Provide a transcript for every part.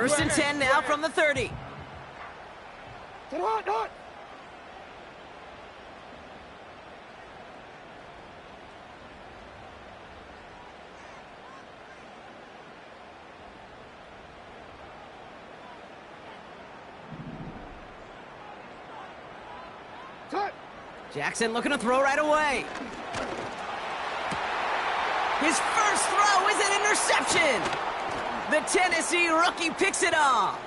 First and 10 now from the 30. Jackson looking to throw right away. His first throw is an interception. The Tennessee rookie picks it off.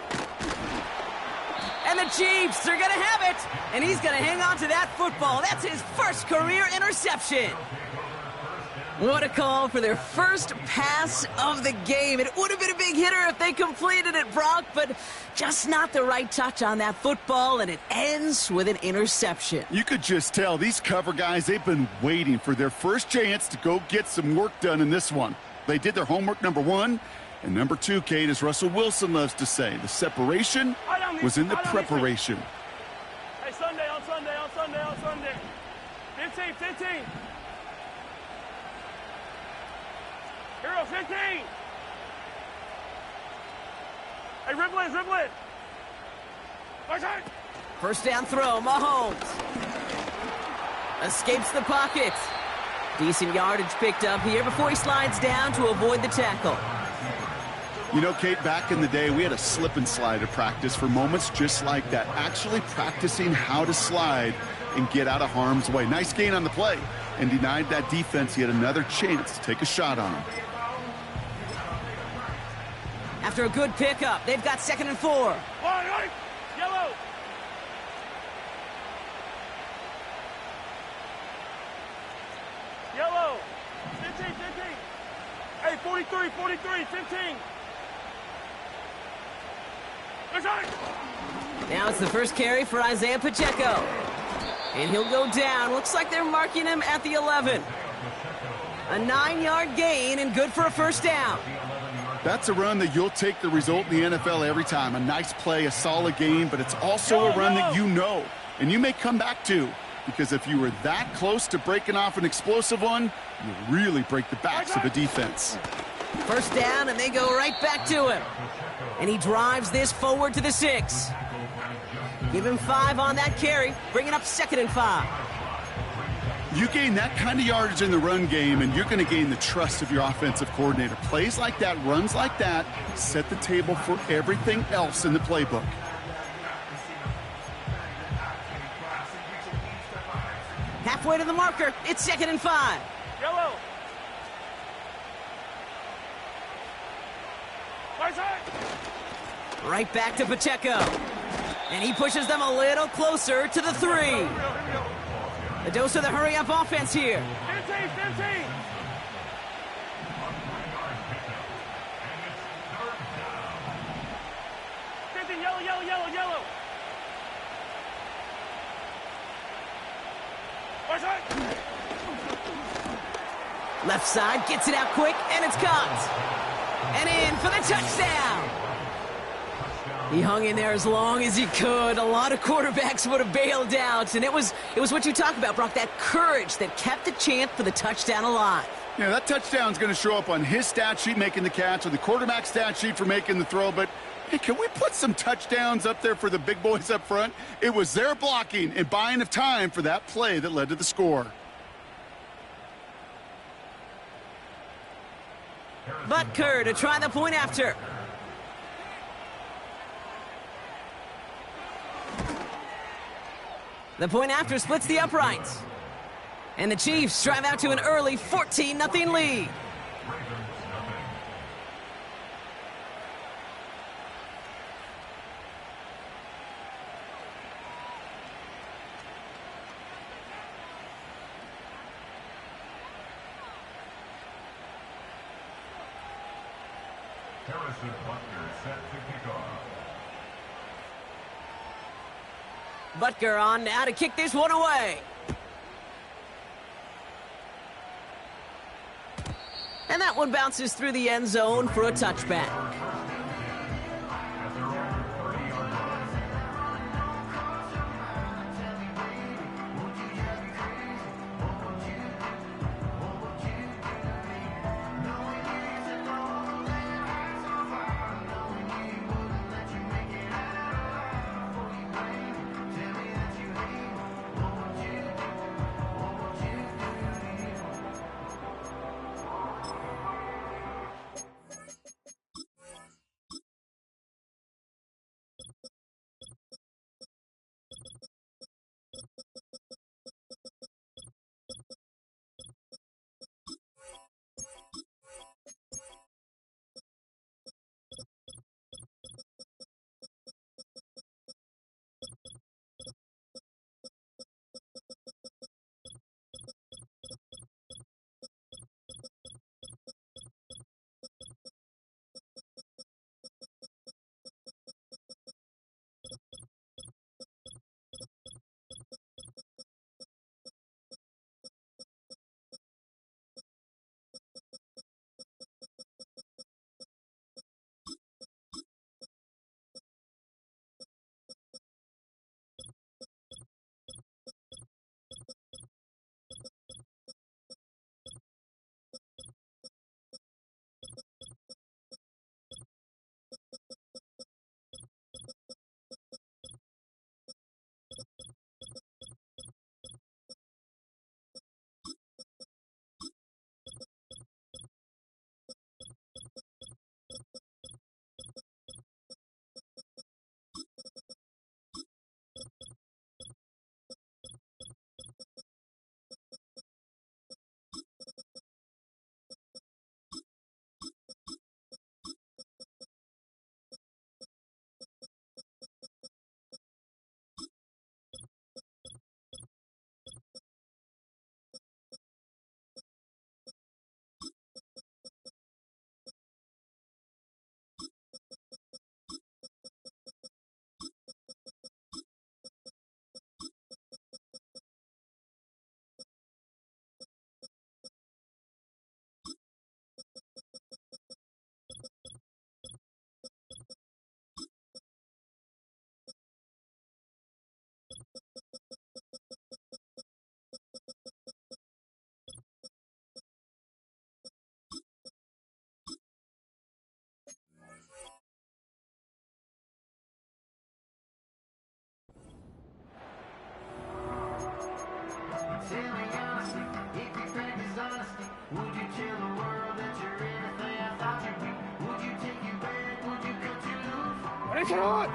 And the Chiefs are going to have it. And he's going to hang on to that football. That's his first career interception. What a call for their first pass of the game. It would have been a big hitter if they completed it, Brock, but just not the right touch on that football, and it ends with an interception. You could just tell these cover guys, they've been waiting for their first chance to go get some work done in this one. They did their homework, number one, and number two, Kate, as Russell Wilson loves to say, the separation was in the preparation. Hey, Sunday, on Sunday. 15. Hero, 15. Hey, ribble it. First down throw, Mahomes. Escapes the pocket. Decent yardage picked up here before he slides down to avoid the tackle. You know, Kate, back in the day, we had a slip and slide at practice for moments just like that. Actually practicing how to slide and get out of harm's way. Nice gain on the play, and denied that defense yet another chance to take a shot on him. After a good pickup, they've got 2nd and 4. Right. Yellow. Yellow. 15. Hey, 43, 15. Now it's the first carry for Isaiah Pacheco. And he'll go down. Looks like they're marking him at the 11. A 9-yard gain and good for a first down. That's a run that you'll take the result in the NFL every time. A nice play, a solid game, but it's also a run that you know, and you may come back to, because if you were that close to breaking off an explosive one, you really break the backs of a defense. First down, and they go right back to him. And he drives this forward to the 6. Give him 5 on that carry, bringing up 2nd and 5. You gain that kind of yardage in the run game, and you're going to gain the trust of your offensive coordinator. Plays like that, runs like that, set the table for everything else in the playbook. Halfway to the marker, it's 2nd and 5. Yellow. Right back to Pacheco. And he pushes them a little closer to the 3. A dose of the hurry-up offense here. 15. Yellow. Left side, gets it out quick, and it's caught. And in for the touchdown. He hung in there as long as he could. A lot of quarterbacks would have bailed out, and it was what you talk about, Brock, that courage that kept the chance for the touchdown alive. Yeah, that touchdown's going to show up on his stat sheet making the catch, or the quarterback stat sheet for making the throw, but hey, can we put some touchdowns up there for the big boys up front? It was their blocking and buying of time for that play that led to the score. Butker to try the point after. The point after splits the uprights. And the Chiefs drive out to an early 14-0 lead. Butker on now to kick this one away. And that one bounces through the end zone for a touchback.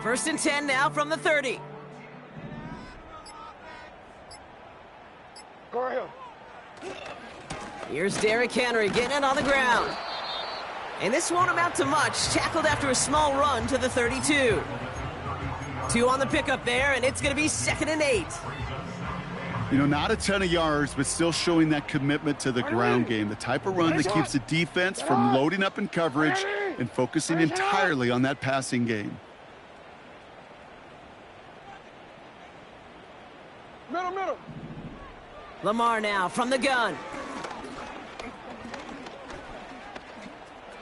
First and 10 now from the 30. Go ahead. Here's Derrick Henry getting it on the ground. And this won't amount to much. Tackled after a small run to the 32. 2 on the pickup there, and it's going to be 2nd and 8. You know, not a ton of yards, but still showing that commitment to the ground game. The type of run that keeps the defense from loading up in coverage and focusing entirely on that passing game. Middle. Lamar now from the gun.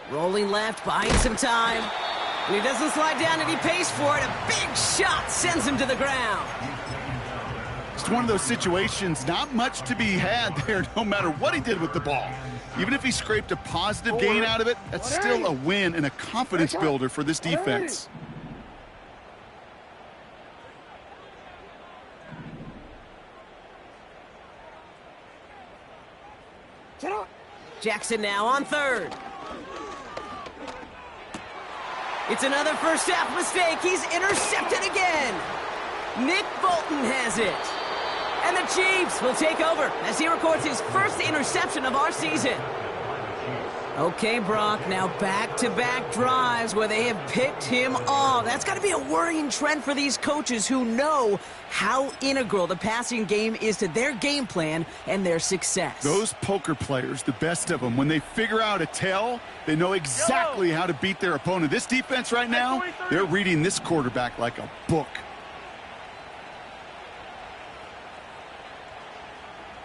Rolling left, buying some time. And he doesn't slide down, and he pays for it. A big shot sends him to the ground. It's one of those situations, not much to be had there, no matter what he did with the ball. Even if he scraped a positive gain out of it, that's still a win and a confidence builder for this defense. Jackson now on 3rd. It's another first half mistake. He's intercepted again. Nick Bolton has it. And the Chiefs will take over as he records his first interception of our season. Okay, Brock, now back-to-back drives where they have picked him off. That's got to be a worrying trend for these coaches who know how integral the passing game is to their game plan and their success. Those poker players, the best of them, when they figure out a tell, they know exactly how to beat their opponent. This defense right now, they're reading this quarterback like a book.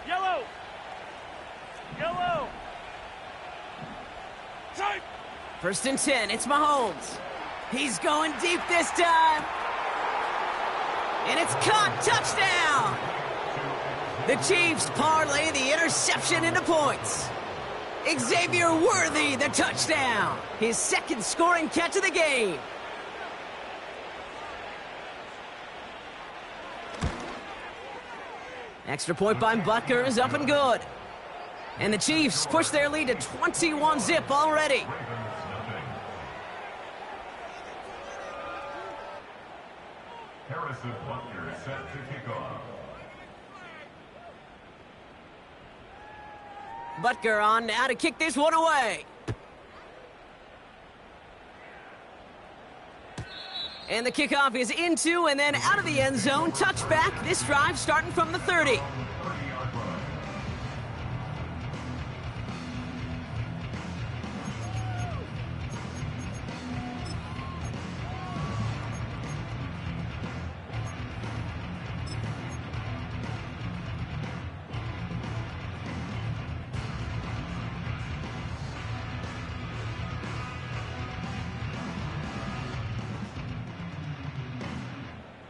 Yellow. Tight. First and 10, it's Mahomes. He's going deep this time. And it's caught, touchdown! The Chiefs parlay the interception into points. Xavier Worthy, the touchdown. His 2nd scoring catch of the game. Extra point by Butker is up and good. And the Chiefs push their lead to 21-zip already. Harrison Butker is set to kick off. Butker on now to kick this one away. And the kickoff is into and then out of the end zone. Touchback. This drive starting from the 30.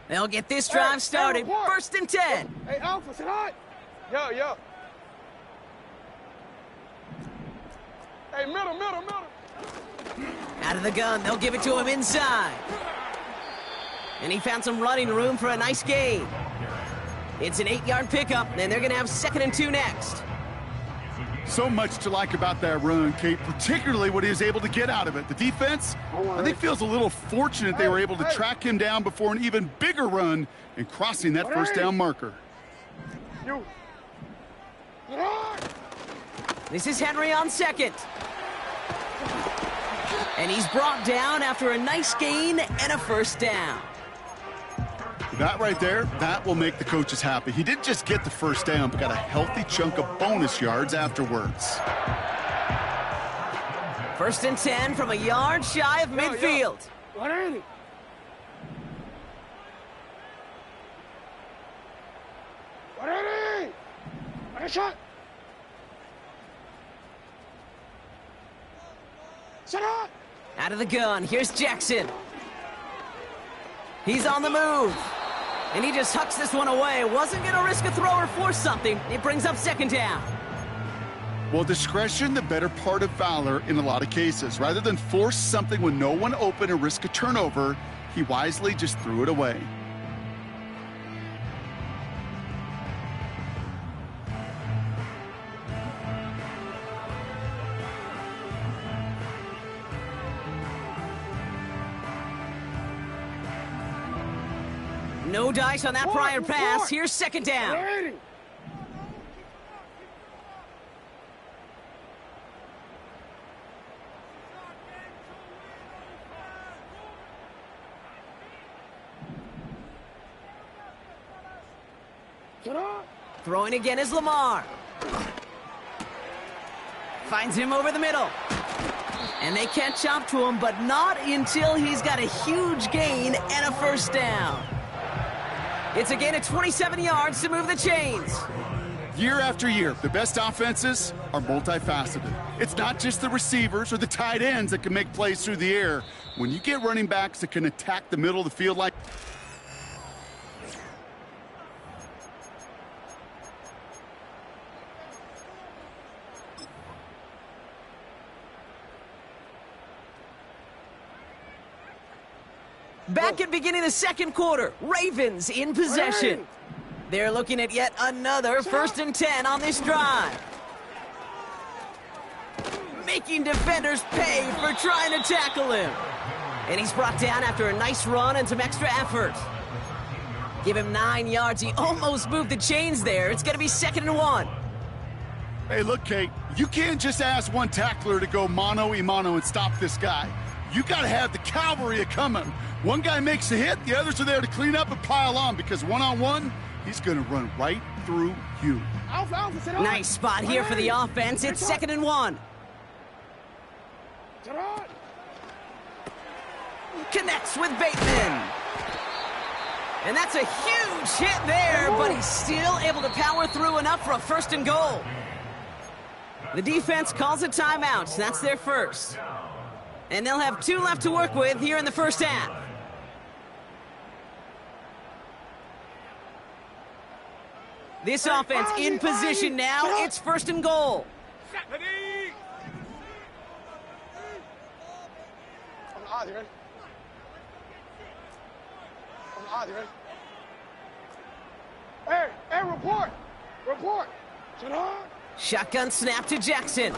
They'll get this drive started. First and 10. Hey, Alpha, sit hot. Yo. Hey, middle. Out of the gun, they'll give it to him inside. And he found some running room for a nice gain. It's an 8-yard pickup, and they're going to have 2nd and 2 next. So much to like about that run, Kate, particularly what he was able to get out of it. The defense, I think, feels a little fortunate they were able to track him down before an even bigger run and crossing that first down marker. This is Henry on 2nd. And he's brought down after a nice gain and a first down. That right there, that will make the coaches happy. He didn't just get the first down, but got a healthy chunk of bonus yards afterwards. First and 10 from a yard shy of midfield. What ain't it? What a shot. Sit up. Out of the gun, here's Jackson. He's on the move. And he just hucks this one away. Wasn't going to risk a throw or force something. It brings up 2nd down. Well, discretion, the better part of valor in a lot of cases. Rather than force something with no one open and risk a turnover, he wisely just threw it away. No dice on that prior pass. Here's second down. Throwing again is Lamar. Finds him over the middle. And they catch up to him, but not until he's got a huge gain and a first down. It's a gain of 27 yards to move the chains. Year after year, the best offenses are multifaceted. It's not just the receivers or the tight ends that can make plays through the air. When you get running backs that can attack the middle of the field like... Back at beginning of the second quarter, Ravens in possession. They're looking at yet another 1st and 10 on this drive. Making defenders pay for trying to tackle him. And he's brought down after a nice run and some extra effort. Give him 9 yards. He almost moved the chains there. It's going to be 2nd and 1. Hey, look, Kate, you can't just ask one tackler to go mano-a-mano and stop this guy. You got to have the cavalry coming. One guy makes a hit, the others are there to clean up and pile on, because one-on-one, he's going to run right through you. Nice spot here for the offense. It's 2nd and 1. Connects with Bateman. And that's a huge hit there, but he's still able to power through enough for a 1st and goal. The defense calls a timeout. That's their first. And they'll have 2 left to work with here in the first half. This offense in position now. It's 1st and goal. Hey, report. Shotgun snap to Jackson.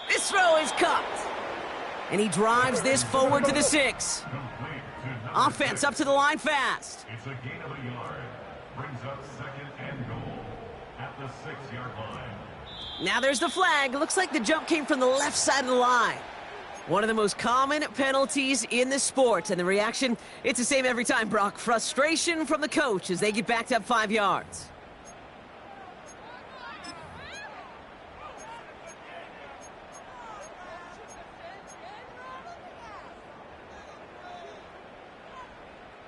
This throw is caught. And he drives this forward to the 6. Offense up to the line fast. It's a gain of a yard. Brings up 2nd and goal at the 6-yard line. Now there's the flag. Looks like the jump came from the left side of the line. One of the most common penalties in the sport. And the reaction, it's the same every time, Brock. Frustration from the coach as they get backed up 5 yards.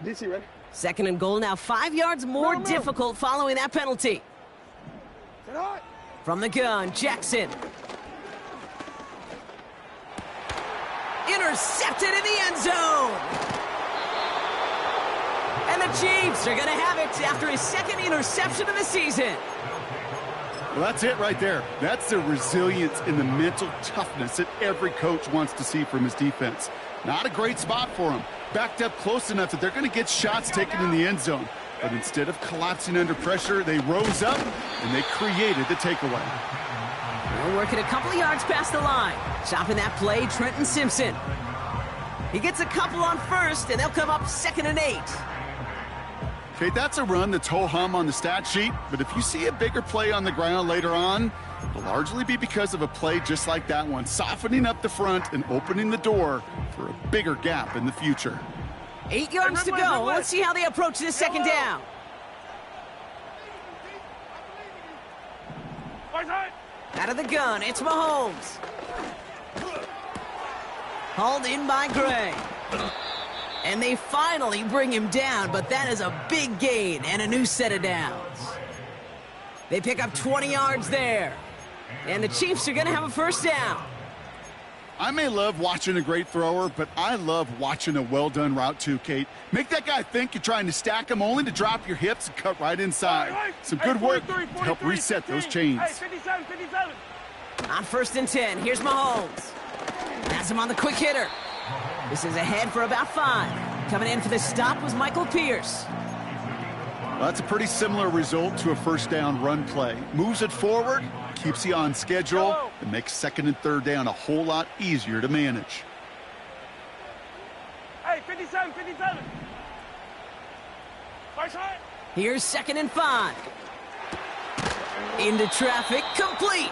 DC ready? 2nd and goal now, 5 yards more difficult following that penalty. From the gun, Jackson. Intercepted in the end zone. And the Chiefs are going to have it after his 2nd interception of the season. Well, that's it right there. That's the resilience and the mental toughness that every coach wants to see from his defense. Not a great spot for him. Backed up close enough that they're going to get shots taken in the end zone. But instead of collapsing under pressure, they rose up and they created the takeaway. They're working a couple of yards past the line. Chopping that play, Trenton Simpson. He gets a couple on 1st, and they'll come up 2nd and 8. Okay, that's a run that's ho-hum on the stat sheet, but if you see a bigger play on the ground later on, it'll largely be because of a play just like that one, softening up the front and opening the door for a bigger gap in the future. 8 yards to go. Let's see how they approach this 2nd down. Out of the gun, it's Mahomes. Hauled in by Gray. And they finally bring him down, but that is a big gain and a new set of downs. They pick up 20 yards there. And the Chiefs are going to have a 1st down. I may love watching a great thrower, but I love watching a well-done route too, Kate. Make that guy think you're trying to stack him only to drop your hips and cut right inside. Some good work to help reset those chains. On 1st and 10, here's Mahomes. Has him on the quick hitter. This is ahead for about 5. Coming in for the stop was Michael Pierce. Well, that's a pretty similar result to a 1st down run play. Moves it forward, keeps you on schedule, and makes 2nd and 3rd down a whole lot easier to manage. Hey, 57. Here's 2nd and 5. Into traffic, complete.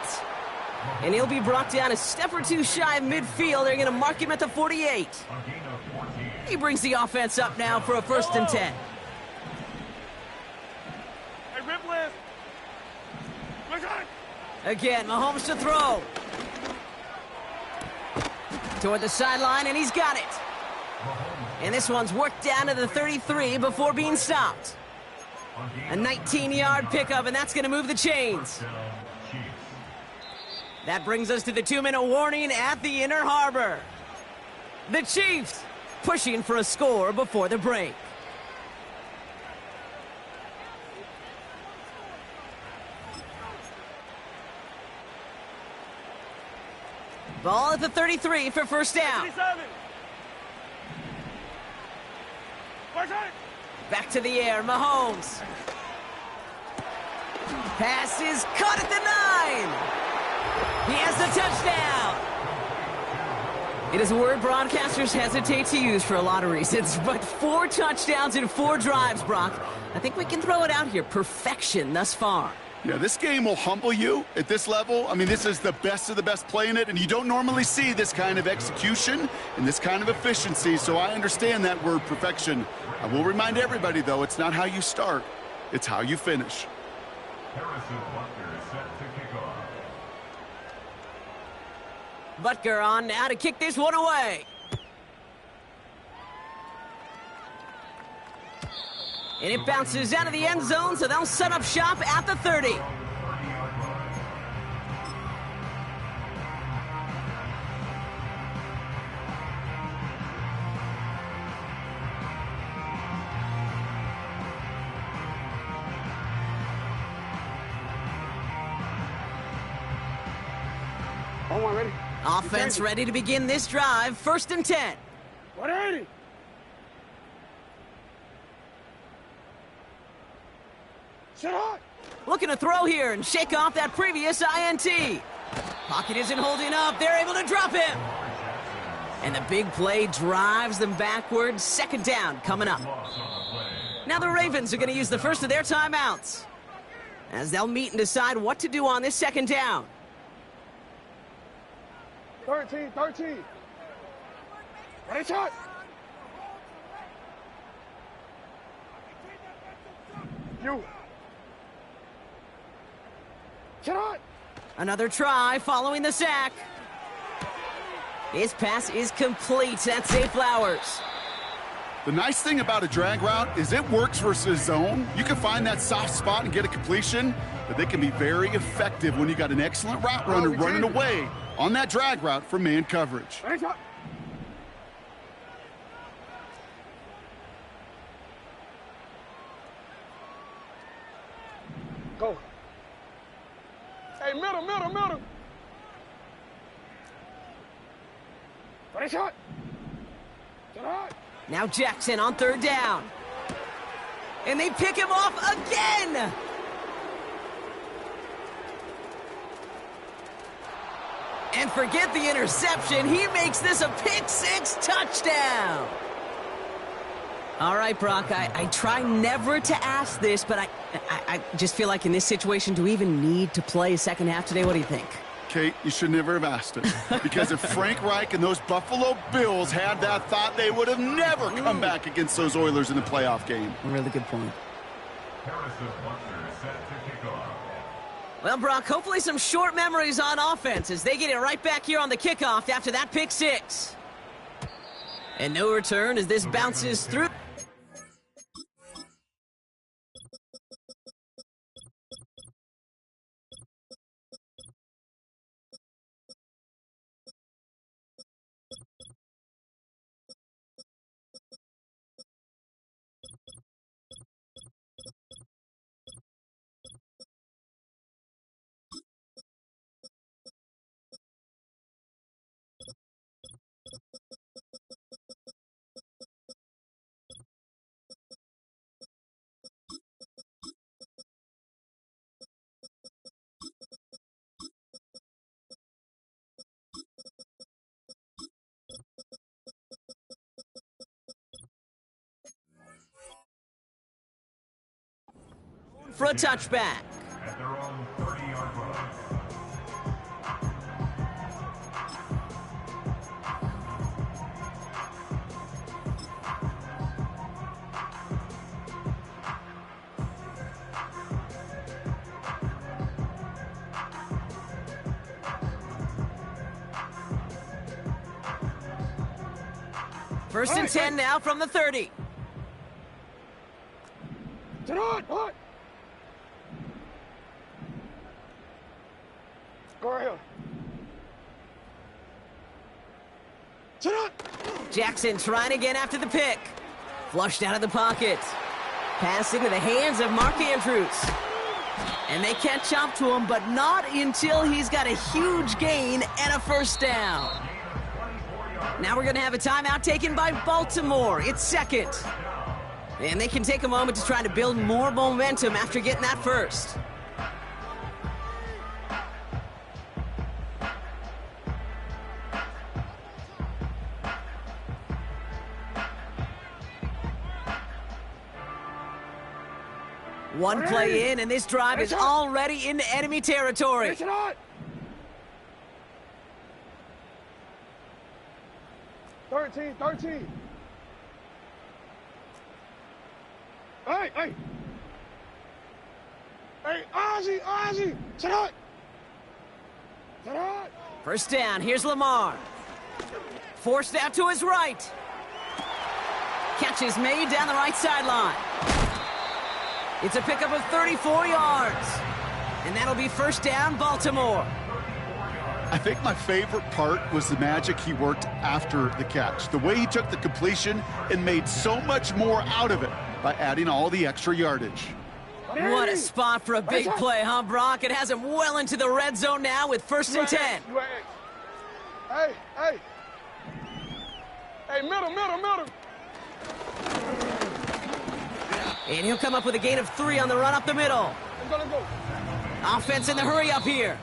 And he'll be brought down a step or two shy of midfield. They're going to mark him at the 48. He brings the offense up now for a 1st and 10. Again, Mahomes to throw. Toward the sideline, and he's got it. And this one's worked down to the 33 before being stopped. A 19-yard pickup, and that's going to move the chains. That brings us to the 2-minute warning at the Inner Harbor. The Chiefs pushing for a score before the break. Ball at the 33 for 1st down. Back to the air, Mahomes. Pass is caught at the 9. He has the touchdown. It is a word broadcasters hesitate to use for a lot of reasons, but 4 touchdowns in 4 drives, Brock. I think we can throw it out here. Perfection thus far. Yeah, this game will humble you at this level. I mean, this is the best of the best playing it, and you don't normally see this kind of execution and this kind of efficiency, so I understand that word perfection. I will remind everybody, though, it's not how you start, it's how you finish. Butker on now to kick this one away. And it bounces out of the end zone, so they'll set up shop at the 30. One ready. Offense ready to begin this drive. 1st and 10. 180. Shut up. Looking to throw here and shake off that previous INT. Pocket isn't holding up. They're able to drop him. And the big play drives them backwards. 2nd down coming up. Now the Ravens are going to use the first of their timeouts as they'll meet and decide what to do on this 2nd down. 13. Ready, shot. You. Shut up. Another try following the sack. His pass is complete. That's Zay Flowers. The nice thing about a drag route is it works versus zone. You can find that soft spot and get a completion, but they can be very effective when you got an excellent route runner running away on that drag route from man coverage. Go. Hey, middle. Ready, shot. Shut up. Now Jackson on 3rd down. And they pick him off again. And forget the interception. He makes this a pick-6 touchdown. All right, Brock, I try never to ask this, but I just feel like in this situation, do we even need to play a 2nd half today? What do you think? Kate, you should never have asked it. Because if Frank Reich and those Buffalo Bills had that thought, they would have never come back against those Oilers in the playoff game. Really good point. Well, Brock, hopefully some short memories on offense as they get it right back here on the kickoff after that pick-6. And no return as this bounces through. for a touchback. At their own 30-yard line. First and 10 now from the 30. Turn on, hot. Go right here. Turn on. Jackson trying again after the pick. Flushed out of the pocket. Pass into the hands of Mark Andrews. And they catch up to him, but not until he's got a huge gain and a first down. Now we're going to have a timeout taken by Baltimore. It's second. And they can take a moment to try to build more momentum after getting that first. One play in, and this drive is already into enemy territory. Finish it on. 13. Hey. Hey, Ozzy. Sit out. First down, here's Lamar. Forced out to his right. Catch is made down the right sideline. It's a pickup of 34 yards. And that'll be first down, Baltimore. I think my favorite part was the magic he worked after the catch. The way he took the completion and made so much more out of it by adding all the extra yardage. What a spot for a big play, huh, Brock? It has him well into the red zone now with first and 10. Hey. Hey, middle. And he'll come up with a gain of 3 on the run up the middle. Let's go. Offense in the hurry up here.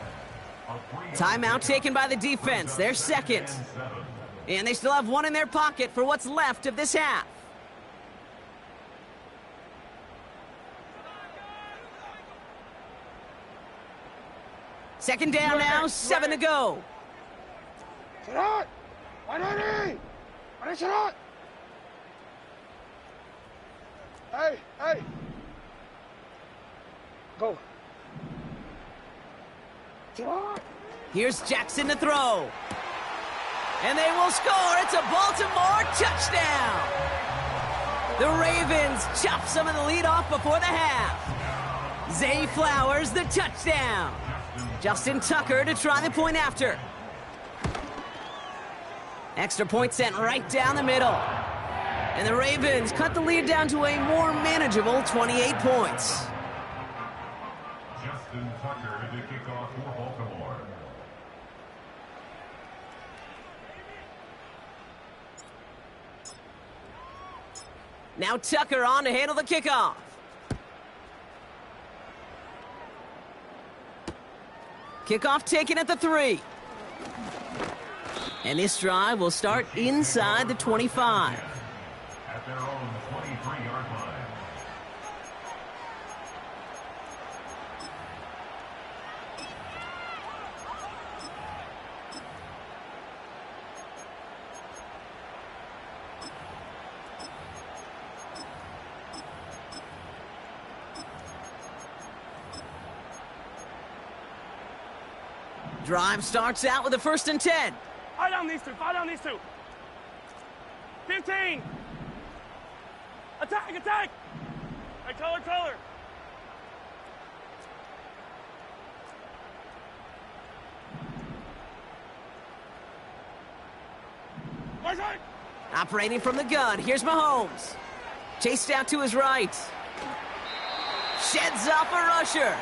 Timeout taken by the defense. They're second. And they still have one in their pocket for what's left of this half. Second down now, 7 to go. Sit out. Hey. Go. Sit out. Here's Jackson to throw. And they will score. It's a Baltimore touchdown. The Ravens chop some of the lead off before the half. Zay Flowers, the touchdown. Justin Tucker to try the point after. Extra point sent right down the middle. And the Ravens cut the lead down to a more manageable 28 points. Justin Tucker to kick off for Baltimore. Now Tucker on to handle the kickoff. Kickoff taken at the 3. And this drive will start inside the 25. At their own 23-yard line. Drive starts out with a first and 10. Fire down these two. 15. Attack. Hey, color. Operating from the gun, here's Mahomes. Chased out to his right. Sheds off a rusher.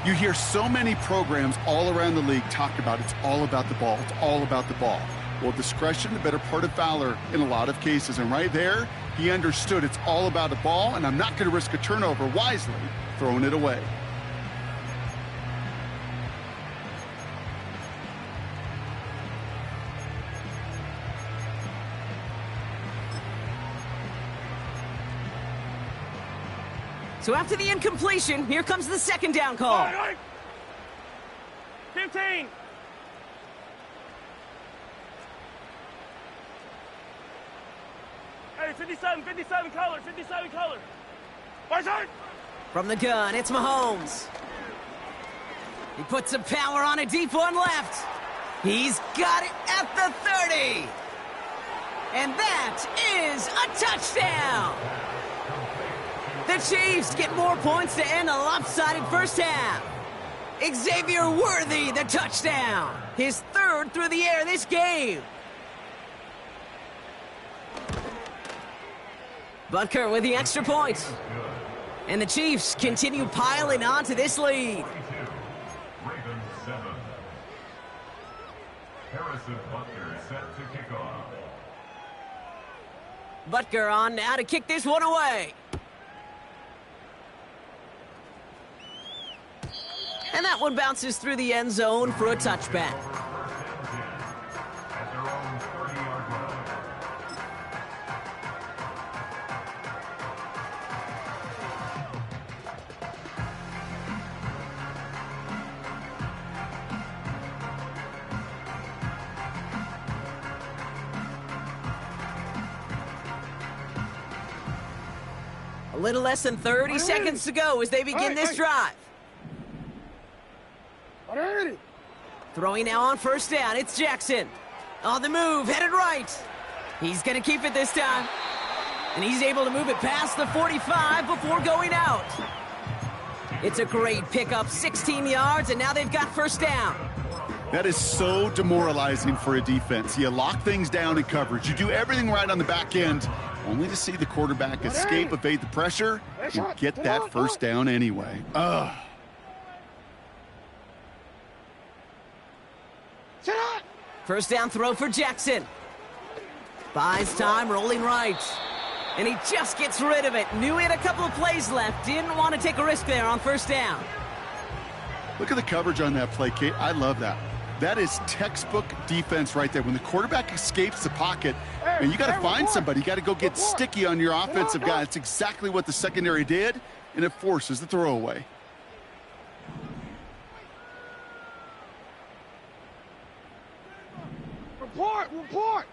You hear so many programs all around the league talk about it's all about the ball. It's all about the ball. Well, discretion, the better part of valor in a lot of cases. And right there, he understood it's all about the ball, and I'm not going to risk a turnover wisely, throwing it away. So after the incompletion, here comes the second down call. All right. 15. Hey, 57 color, 57 color. Right side. From the gun, it's Mahomes. He puts some power on a deep one left. He's got it at the 30. And that is a touchdown. The Chiefs get more points to end a lopsided first half. Xavier Worthy, the touchdown. His third through the air this game. Butker with the extra point. And the Chiefs continue piling on to this lead. Ravens 7. Harrison Butker set to kick off. Butker on now to kick this one away. And that one bounces through the end zone for a touchback. At their own 30-yard line. A little less than 30 seconds to go as they begin this drive. Throwing now on first down, it's Jackson. On the move, headed right. He's going to keep it this time. And he's able to move it past the 45 before going out. It's a great pickup, 16 yards, and now they've got first down. That is so demoralizing for a defense. You lock things down in coverage. You do everything right on the back end, only to see the quarterback escape, evade the pressure, and get that first down anyway. Ugh. First down throw for Jackson. Buys time, rolling right. And he just gets rid of it. Knew he had a couple of plays left. Didn't want to take a risk there on first down. Look at the coverage on that play, Kate. I love that. That is textbook defense right there. When the quarterback escapes the pocket, and you got to find somebody. You got to go get sticky on your offensive guy. It's exactly what the secondary did, and it forces the throwaway. Report!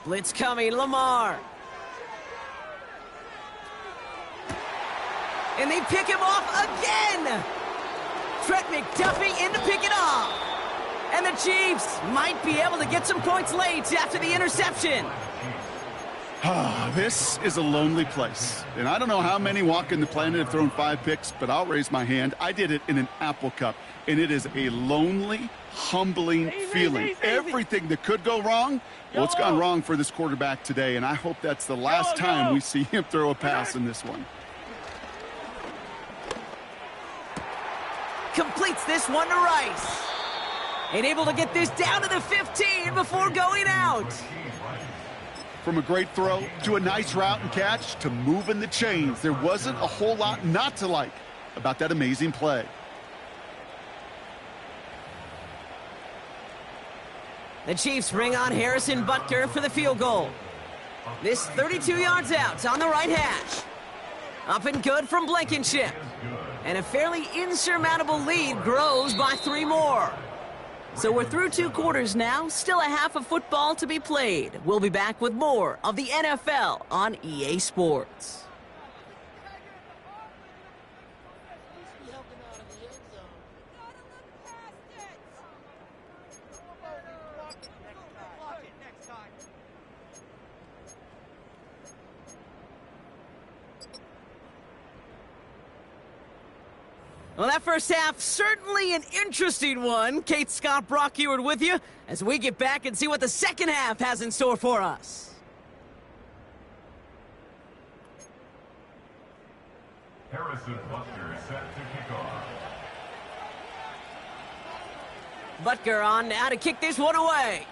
Blitz coming, Lamar. And they pick him off again. Trent McDuffie in to pick it off. And the Chiefs might be able to get some points late after the interception. This is a lonely place. And I don't know how many walking the planet have thrown 5 picks, but I'll raise my hand. I did it in an Apple Cup. And it is a lonely, humbling feeling. Everything that could go wrong, well, it's gone wrong for this quarterback today. And I hope that's the last time we see him throw a pass in this one. Completes this one to Rice. And able to get this down to the 15 before going out. From a great throw to a nice route and catch to moving the chains, there wasn't a whole lot not to like about that amazing play. The Chiefs bring on Harrison Butker for the field goal. This 32 yards out on the right hash. Up and good from Blankenship. And a fairly insurmountable lead grows by 3 more. So we're through 2 quarters now, still a half of football to be played. We'll be back with more of the NFL on EA Sports. Well, that first half, certainly an interesting one. Kate Scott, Brock Ewart with you as we get back and see what the second half has in store for us. Harrison Butker set to kick off. Butker on now to kick this one away.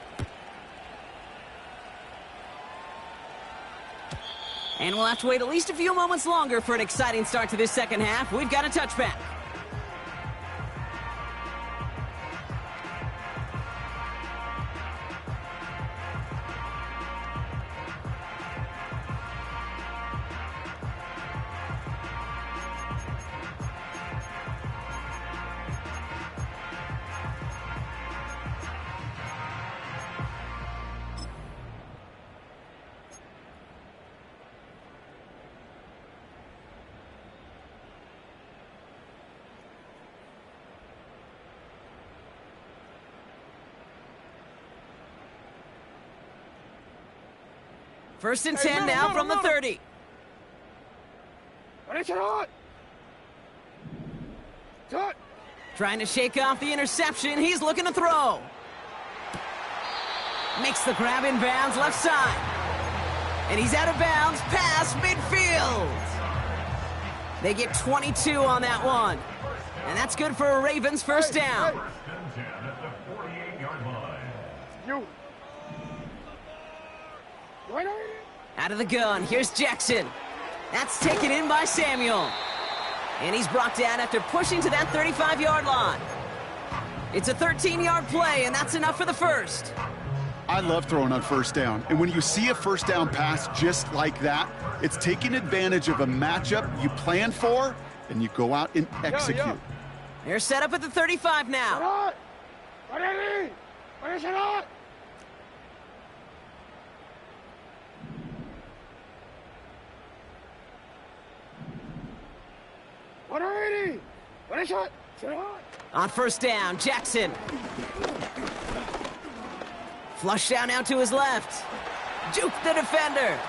And we'll have to wait at least a few moments longer for an exciting start to this second half. We've got a touchback. First and 10 now from the 30. Trying to shake off the interception. He's looking to throw. Makes the grab in bounds left side. And he's out of bounds past midfield. They get 22 on that one. And that's good for a Ravens first down. First and 10 at the 48-yard line. Out of the gun, here's Jackson. That's taken in by Samuel. And he's brought down after pushing to that 35-yard line. It's a 13-yard play, and that's enough for the first. I love throwing on first down. And when you see a first down pass just like that, it's taking advantage of a matchup you plan for, and you go out and execute. They're set up at the 35 now. On first down, Jackson. Flush down out to his left. Juke the defender.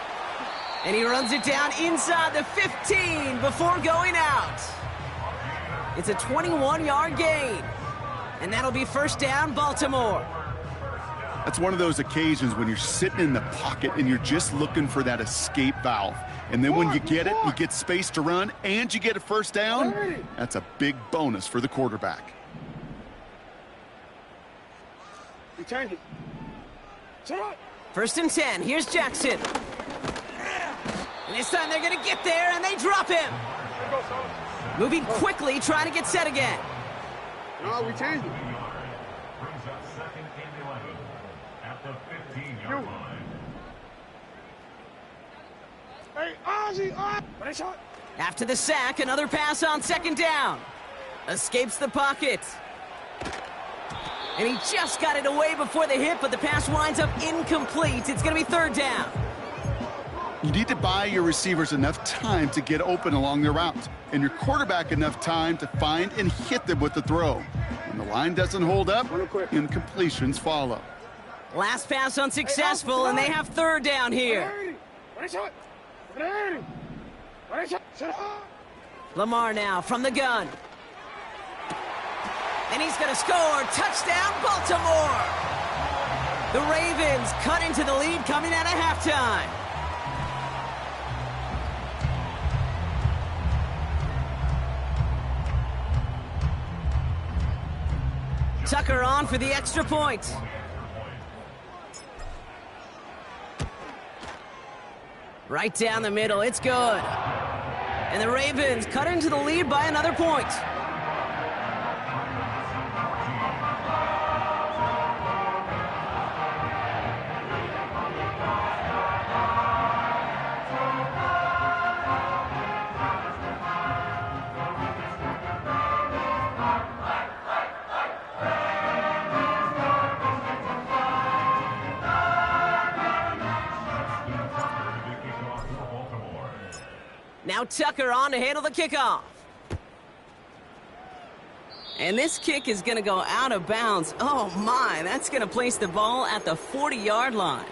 And he runs it down inside the 15 before going out. It's a 21-yard gain. And that'll be first down, Baltimore. That's one of those occasions when you're sitting in the pocket and you're just looking for that escape valve. And then when you get it, you get space to run, and you get a first down. That's a big bonus for the quarterback. First and 10. Here's Jackson. And this time they're going to get there, and they drop him. Moving quickly, trying to get set again. No, we changed it. Brings up second and 11 at the 15-yard line. After the sack, another pass on second down. Escapes the pocket. And he just got it away before the hit, but the pass winds up incomplete. It's going to be third down. You need to buy your receivers enough time to get open along their route, and your quarterback enough time to find and hit them with the throw. When the line doesn't hold up, incompletions follow. Last pass unsuccessful, and they have third down here. Lamar now from the gun. And he's going to score. Touchdown, Baltimore. The Ravens cut into the lead coming out of halftime. Tucker on for the extra point. Right down the middle, it's good. And the Ravens cut into the lead by another point. Now Tucker on to handle the kickoff. And this kick is going to go out of bounds. Oh, my. That's going to place the ball at the 40-yard line.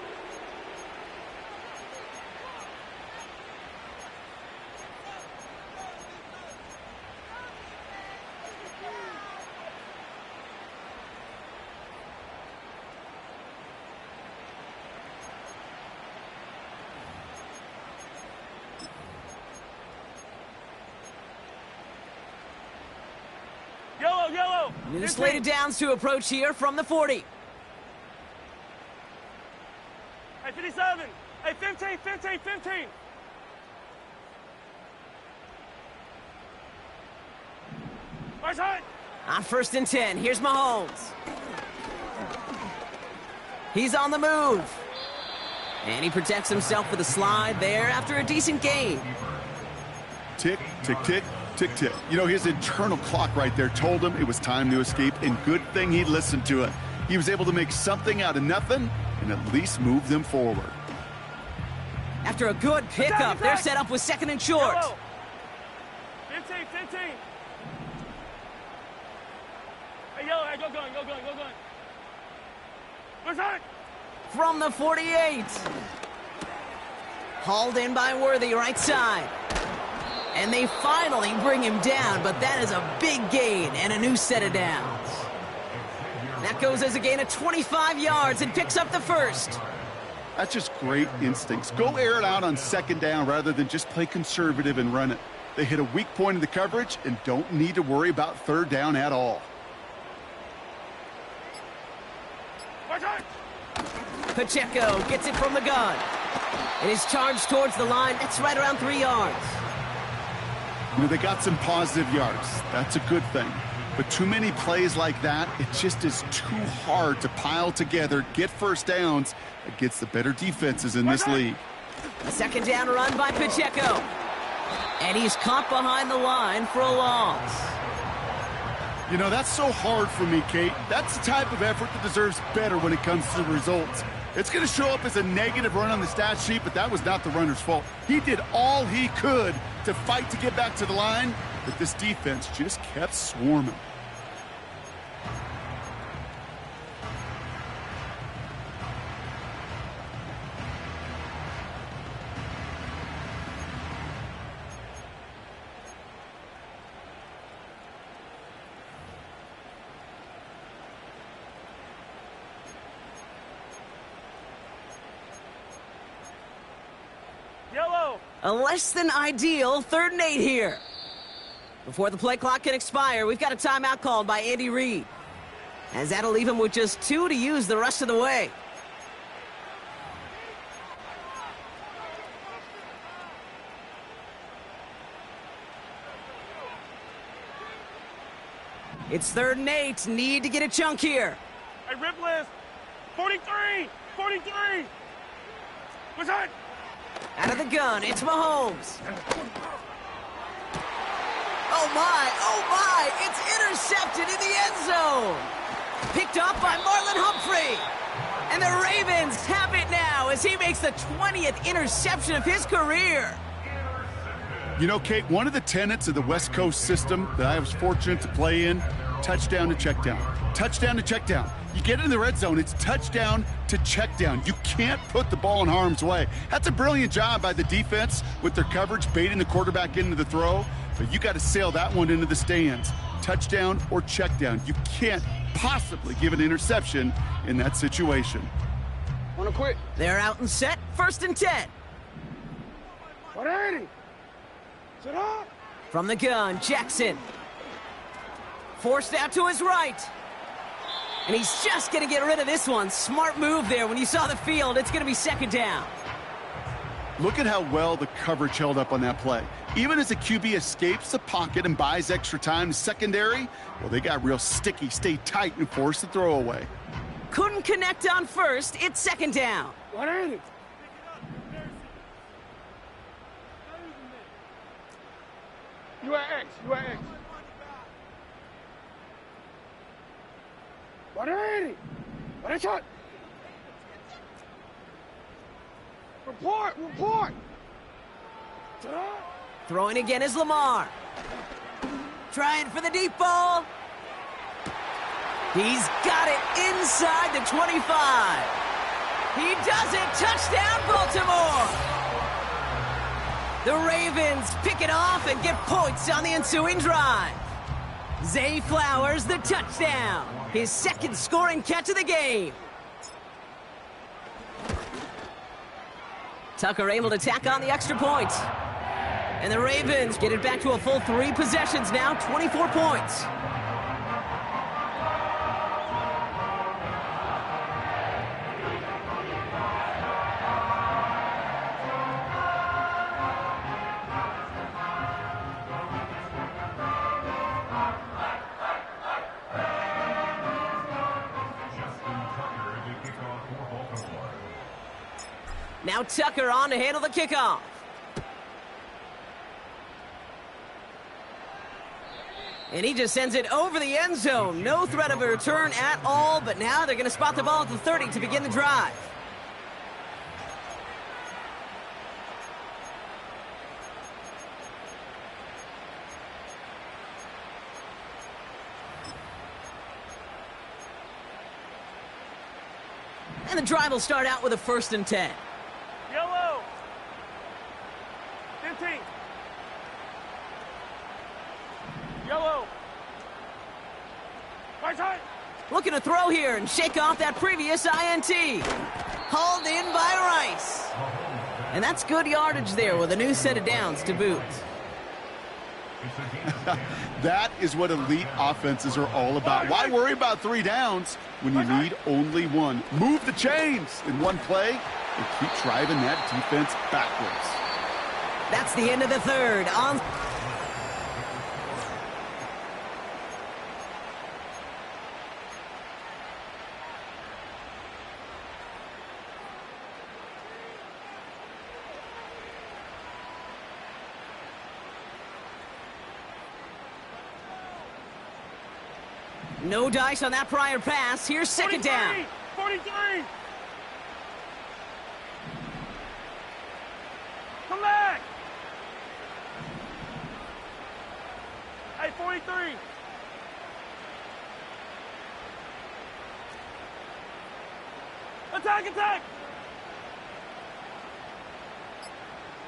Yellow. New slated downs to approach here from the 40. Hey, 57. Hey, 15. Right side. On first and 10, here's Mahomes. He's on the move. And he protects himself with a slide there after a decent gain. Tick, tick, tick, tick, tick. You know, his internal clock right there told him it was time to escape, and good thing he listened to it. He was able to make something out of nothing and at least move them forward. After a good pickup, they're set up with second and short. Yellow. 15. Hey, yellow, hey, go gun. Right side. From the 48. Hauled in by Worthy, right side. And they finally bring him down, but that is a big gain and a new set of downs. That goes as a gain of 25 yards and picks up the first. That's just great instincts. Go air it out on second down rather than just play conservative and run it. They hit a weak point in the coverage and don't need to worry about third down at all. Pacheco gets it from the gun. And is charged towards the line. That's right around 3 yards. You know, they got some positive yards. That's a good thing. But too many plays like that, it just is too hard to pile together, get first downs against the better defenses in this league. A second down run by Pacheco. And he's caught behind the line for a loss. You know, that's so hard for me, Kate. That's the type of effort that deserves better when it comes to the results. It's going to show up as a negative run on the stat sheet, but that was not the runner's fault. He did all he could to fight to get back to the line, but this defense just kept swarming. Yellow. A less than ideal 3rd and 8 here. Before the play clock can expire, we've got a timeout called by Andy Reid. As that'll leave him with just 2 to use the rest of the way. It's 3rd and 8. Need to get a chunk here. Hey, rip list. 43. 43. What's that? Out of the gun, it's Mahomes. Oh my, it's intercepted in the end zone. Picked up by Marlon Humphrey. And the Ravens have it now as he makes the 20th interception of his career. You know, Kate, one of the tenets of the West Coast system that I was fortunate to play in, touchdown to check down. Touchdown to check down. You get in the red zone, it's touchdown to check down. You can't put the ball in harm's way. That's a brilliant job by the defense with their coverage, baiting the quarterback into the throw. But you got to sail that one into the stands. Touchdown or check down. You can't possibly give an interception in that situation. Wanna quit? They're out and set. 1st and 10. 180. Sit up. From the gun, Jackson. Forced out to his right. And he's just going to get rid of this one. Smart move there. When you saw the field, it's going to be 2nd down. Look at how well the coverage held up on that play. Even as the QB escapes the pocket and buys extra time to secondary, well, they got real sticky, stayed tight, and forced the throw away. Couldn't connect on 1st. It's 2nd down. 180. You at X. 180. What a shot. Report. Throwing again is Lamar. Trying for the deep ball. He's got it inside the 25. He does it. Touchdown, Baltimore. The Ravens pick it off and get points on the ensuing drive. Zay Flowers, the touchdown. His 2nd scoring catch of the game. Tucker able to tack on the extra point. And the Ravens get it back to a full 3 possessions now, 24 points. Now Tucker on to handle the kickoff. And he just sends it over the end zone. No threat of a return at all, but now they're going to spot the ball at the 30 to begin the drive. And the drive will start out with a 1st and 10. Yellow. Looking to throw here and shake off that previous INT. Hauled in by Rice. And that's good yardage there with a new set of downs to boot. That is what elite offenses are all about. Why worry about 3 downs when you need only 1? Move the chains in one play and keep driving that defense backwards. That's the end of the third. No dice on that prior pass. Here's second down. 43! Come back! Hey, 43! Attack!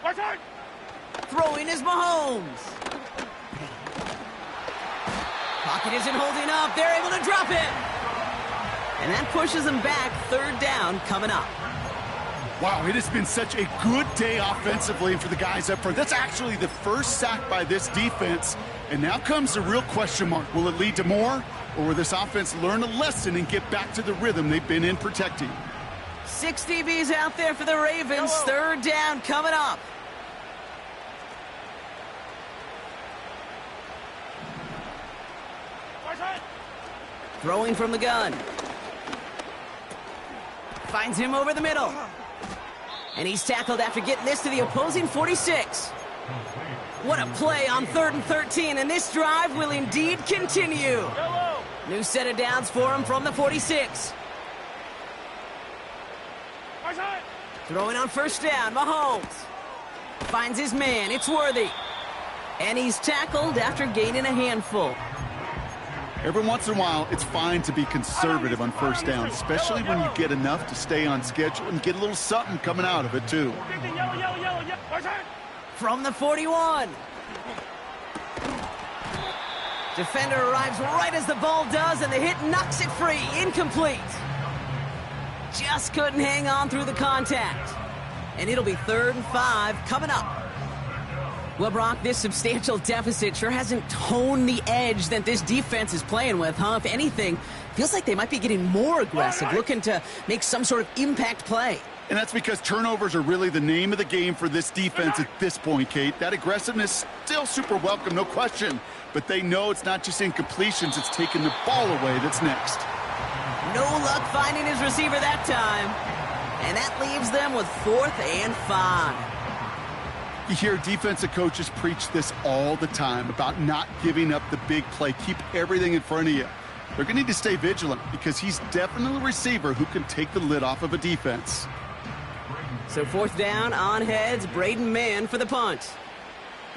Watch out! Throwing is Mahomes. Pocket isn't holding up. They're able to drop it. And that pushes them back. Third down coming up. Wow, it has been such a good day offensively for the guys up front. That's actually the first sack by this defense. And now comes the real question mark. Will it lead to more? Or will this offense learn a lesson and get back to the rhythm they've been in protecting? 6 DBs out there for the Ravens. Third down coming up. Throwing from the gun. Finds him over the middle. And he's tackled after getting this to the opposing 46. What a play on 3rd and 13, and this drive will indeed continue. New set of downs for him from the 46. Throwing on first down, Mahomes. Finds his man, it's Worthy. And he's tackled after gaining a handful. Every once in a while, it's fine to be conservative on first down, especially when you get enough to stay on schedule and get a little something coming out of it, too. From the 41. Defender arrives right as the ball does, and the hit knocks it free. Incomplete. Just couldn't hang on through the contact. And it'll be 3rd and 5 coming up. Well, Brock, this substantial deficit sure hasn't toned the edge that this defense is playing with, huh? If anything, feels like they might be getting more aggressive, looking to make some sort of impact play. And that's because turnovers are really the name of the game for this defense at this point, Kate. That aggressiveness still super welcome, no question. But they know it's not just incompletions, it's taking the ball away that's next. No luck finding his receiver that time. And that leaves them with 4th and 5. You hear defensive coaches preach this all the time about not giving up the big play. Keep everything in front of you. They're going to need to stay vigilant because he's definitely a receiver who can take the lid off of a defense. So 4th down on heads, Braden Mann for the punt.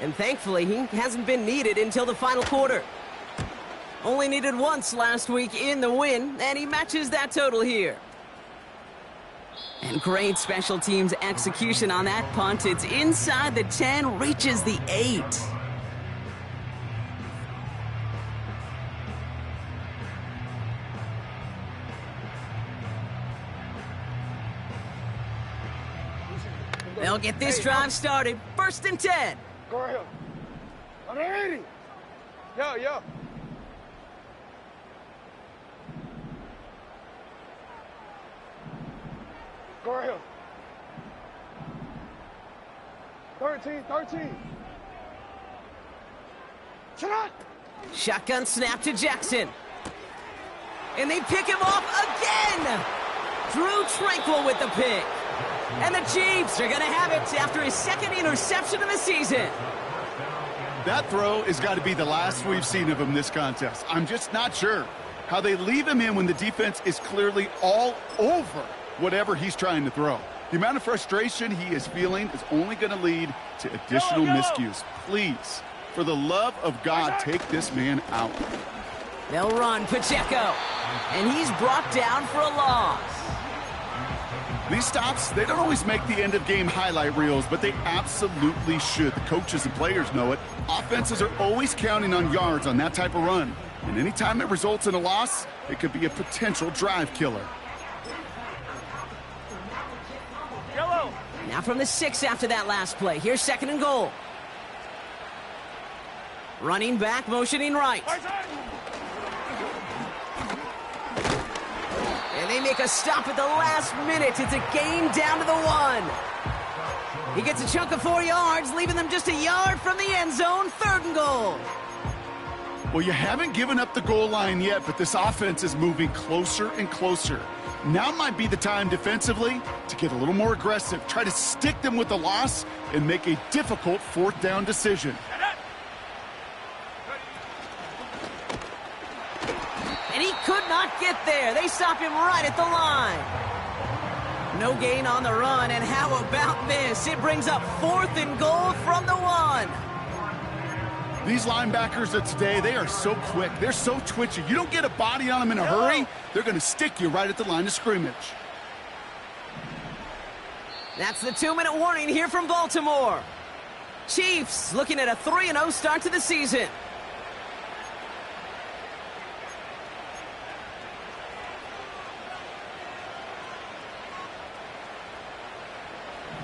And thankfully, he hasn't been needed until the final quarter. Only needed once last week in the win, and he matches that total here. And great special teams execution on that punt. It's inside the 10, reaches the 8. They'll get this drive started. 1st and 10. Go ahead. 180. Yo. Go ahead. 13. Shut up. Shotgun snap to Jackson. And they pick him off again. Drew Tranquil with the pick. And the Chiefs are going to have it after his 2nd interception of the season. That throw has got to be the last we've seen of him this contest. I'm just not sure how they leave him in when the defense is clearly all over whatever he's trying to throw. The amount of frustration he is feeling is only going to lead to additional miscues. Please, for the love of God, take this man out. They'll run Pacheco, and he's brought down for a loss. These stops, they don't always make the end-of-game highlight reels, but they absolutely should. The coaches and players know it. Offenses are always counting on yards on that type of run. And anytime it results in a loss, it could be a potential drive killer. Yellow. Now from the 6 after that last play. Here's 2nd and goal. Running back, motioning right. And they make a stop at the last minute. It's a gain down to the 1. He gets a chunk of 4 yards, leaving them just a yard from the end zone. 3rd and goal. Well, you haven't given up the goal line yet, but this offense is moving closer and closer. Now might be the time defensively to get a little more aggressive, try to stick them with the loss, and make a difficult 4th down decision. And he could not get there. They stop him right at the line. No gain on the run, and how about this? It brings up 4th and goal from the 1. These linebackers of today, they are so quick. They're so twitchy. You don't get a body on them in a hurry, they're going to stick you right at the line of scrimmage. That's the 2-minute warning here from Baltimore. Chiefs looking at a 3-0 start to the season.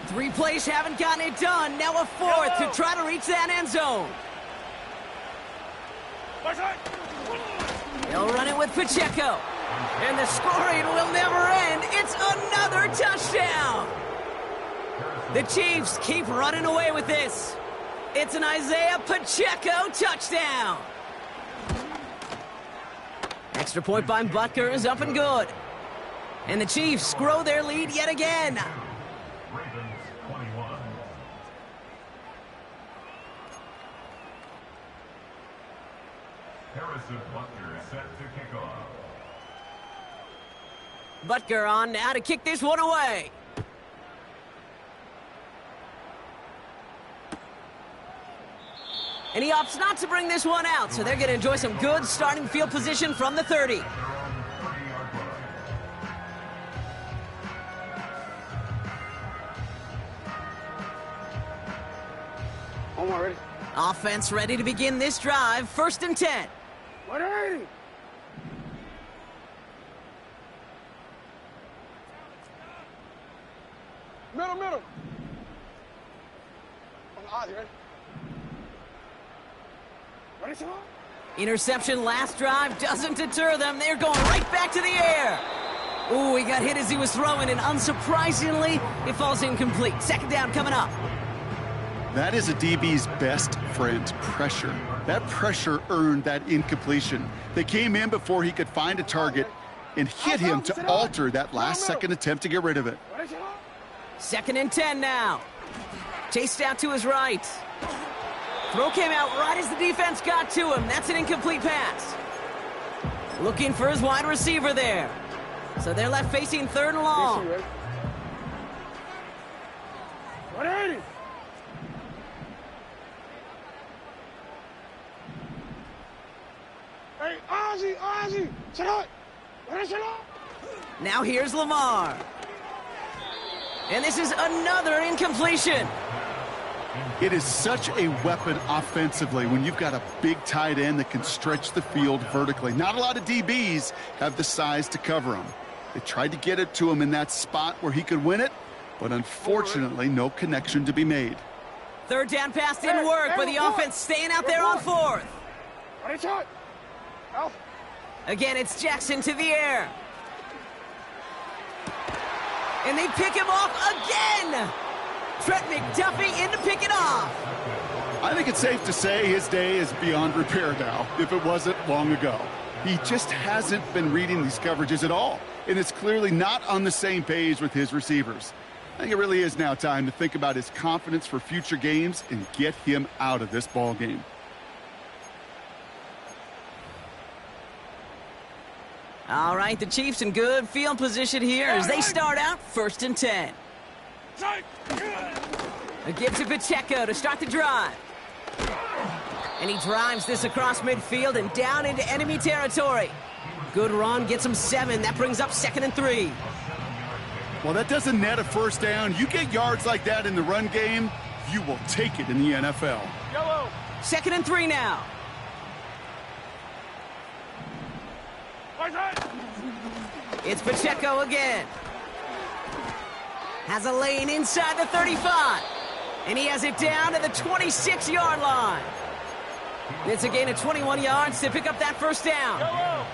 Three plays haven't gotten it done. Now a 4th to try to reach that end zone. They'll run it with Pacheco. And the scoring will never end. It's another touchdown. The Chiefs keep running away with this. It's an Isaiah Pacheco touchdown. Extra point by Butker is up and good. And the Chiefs grow their lead yet again. Ravens 21. Harrison Butker set to kick off. Butker on now to kick this one away. And he opts not to bring this one out, so they're going to enjoy some good starting field position from the 30. Omar, ready? Offense ready to begin this drive. 1st and 10. 180. Middle. On the odds, you ready? Ready, Simone? Interception last drive doesn't deter them. They're going right back to the air. Ooh, he got hit as he was throwing, and unsurprisingly, it falls incomplete. 2nd down coming up. That is a DB's best friend, pressure. That pressure earned that incompletion. They came in before he could find a target and hit him to alter that last-second attempt to get rid of it. 2nd and 10 now. Chased out to his right. Throw came out right as the defense got to him. That's an incomplete pass. Looking for his wide receiver there. So they're left facing 3rd and long. 180. Hey, Ozzy, shut up. Now here's Lamar. And this is another incompletion. It is such a weapon offensively when you've got a big tight end that can stretch the field vertically. Not a lot of DBs have the size to cover him. They tried to get it to him in that spot where he could win it, but unfortunately, no connection to be made. 3rd down pass didn't work, but the offense staying out there on 4th. Ready, shot. Out. Again, it's Jackson to the air. And they pick him off again. Trent McDuffie in to pick it off. I think it's safe to say his day is beyond repair now, if it wasn't long ago. He just hasn't been reading these coverages at all, and it's clearly not on the same page with his receivers. I think it really is now time to think about his confidence for future games and get him out of this ball game. All right, the Chiefs in good field position here as they start out 1st and 10. A give to Pacheco to start the drive. And he drives this across midfield and down into enemy territory. Good run, gets him 7. That brings up 2nd and 3. Well, that doesn't net a first down. You get yards like that in the run game, you will take it in the NFL. Yellow. 2nd and 3 now. Right side. It's Pacheco again. Has a lane inside the 35. And he has it down to the 26-yard line. It's a gain of 21 yards to pick up that first down. Yellow.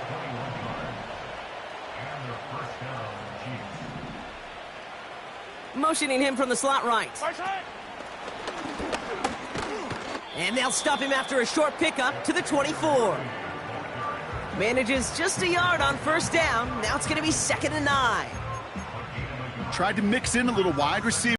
Motioning him from the slot right. Right side. And they'll stop him after a short pickup to the 24. Manages just a yard on first down. Now it's going to be 2nd and 9. Tried to mix in a little wide receiver.